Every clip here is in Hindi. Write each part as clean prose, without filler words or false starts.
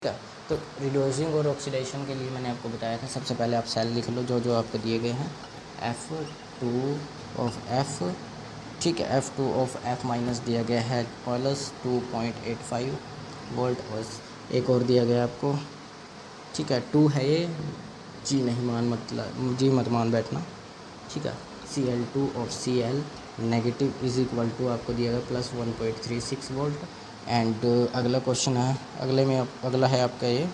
ठीक है। तो रिड्यूसिंग और ऑक्सीडेशन के लिए मैंने आपको बताया था, सबसे पहले आप सेल लिख लो जो जो आपको दिए गए हैं। F2 ऑफ F, ठीक है, F2 ऑफ F माइनस दिया गया है प्लस 2.85 वोल्ट, और एक और दिया गया आपको, ठीक है, 2 है ये, जी नहीं मान मतलब जी मत मान बैठना, ठीक है। Cl2 of Cl negative is equal to आपको दिया गया प्लस 1.36 वोल्ट। एंड अगला क्वेश्चन है, अगला है आपका ये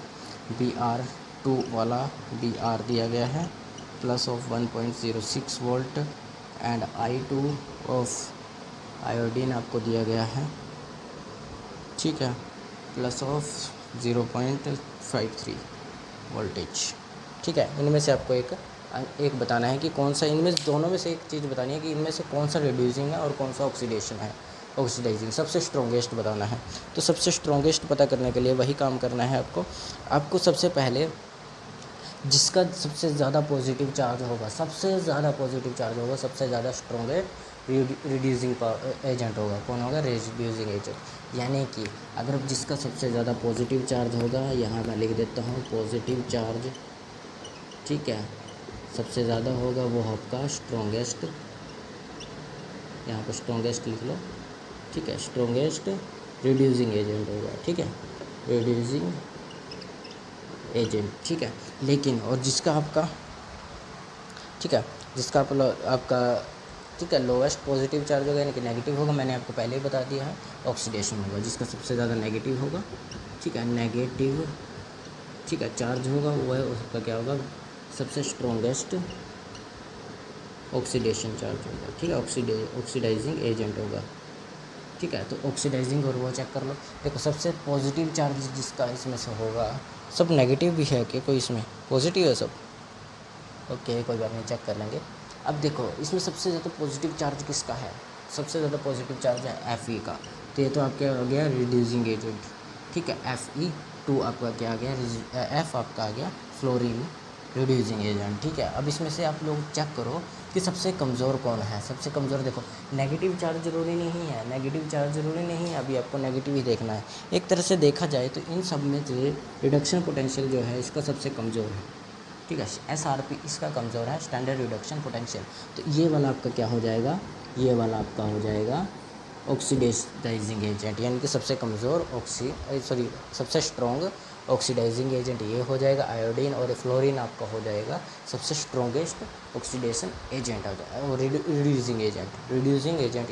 Br2 वाला, Br दिया गया है plus of 1.06 volt. And I2 of iodine आपको दिया गया है, ठीक है, प्लस ऑफ 0.53 वोल्टेज, ठीक है। इनमें से आपको एक बताना है कि कौन सा, इनमें दोनों में से एक चीज़ बतानी है कि इनमें से कौन सा रिड्यूसिंग है और कौन सा ऑक्सीडेशन है, ऑक्सीडाइजिंग, सबसे स्ट्रॉन्गेस्ट बताना है। तो सबसे स्ट्रॉन्गेस्ट पता करने के लिए वही काम करना है आपको सबसे पहले जिसका सबसे ज़्यादा पॉजिटिव चार्ज होगा, सबसे ज़्यादा पॉजिटिव चार्ज होगा, सबसे ज़्यादा स्ट्रॉन्गेस्ट रिड्यूसिंग एजेंट होगा, कौन होगा, रिड्यूसिंग एजेंट। यानी कि अगर जिसका सबसे ज़्यादा पॉजिटिव चार्ज होगा, यहाँ मैं लिख देता हूँ पॉजिटिव चार्ज, ठीक है, सबसे ज़्यादा होगा वो आपका स्ट्रॉन्गेस्ट, यहाँ पर स्ट्रॉन्गेस्ट लिख लो, ठीक है, स्ट्रॉन्गेस्ट रिड्यूसिंग एजेंट होगा, ठीक है, रिड्यूसिंग एजेंट, ठीक है। लेकिन और जिसका आपका, ठीक है, जिसका आपका ठीक है लोएस्ट पॉजिटिव चार्ज होगा यानी कि नेगेटिव होगा, मैंने आपको पहले ही बता दिया है, ऑक्सीडेशन होगा। जिसका सबसे ज़्यादा नेगेटिव होगा, ठीक है, नेगेटिव, ठीक है, चार्ज होगा, वो है उसका क्या होगा, सबसे स्ट्रॉन्गेस्ट ऑक्सीडेशन चार्ज होगा, ठीक है, ऑक्सीडाइजिंग एजेंट होगा, ठीक है। तो ऑक्सीडाइजिंग और वो चेक कर लो। देखो सबसे पॉजिटिव चार्ज जिसका इसमें से होगा, सब नेगेटिव भी है कि कोई इसमें पॉजिटिव है सब, ओके कोई बात नहीं, चेक कर लेंगे। अब देखो इसमें सबसे ज़्यादा पॉजिटिव चार्ज किसका है, सबसे ज़्यादा पॉजिटिव चार्ज है Fe का, तो ये तो आपका आ गया रिड्यूसिंग एजेंट, ठीक है। Fe2 आपका क्या आ गया, F आपका आ गया फ्लोरीन रिड्यूसिंग एजेंट, ठीक है। अब इसमें से आप लोग चेक करो कि सबसे कमज़ोर कौन है, सबसे कमज़ोर देखो, नेगेटिव चार्ज ज़रूरी नहीं है, नेगेटिव चार्ज ज़रूरी नहीं है, अभी आपको नेगेटिव ही देखना है। एक तरह से देखा जाए तो इन सब में से रिडक्शन पोटेंशियल जो है इसका सबसे कमज़ोर है, ठीक है, SRP इसका कमज़ोर है, स्टैंडर्ड रिडक्शन पोटेंशियल। तो ये वाला आपका क्या हो जाएगा, ये वाला आपका हो जाएगा ऑक्सीडाइजिंग एजेंट, यानी कि सबसे कमज़ोर सबसे स्ट्रॉन्ग ऑक्सीडाइजिंग एजेंट ये हो जाएगा। आयोडीन और फ्लोरीन आपका हो जाएगा सबसे स्ट्रॉन्गेस्ट ऑक्सीडेशन एजेंट हो जाएगा, और रिड्यूसिंग एजेंट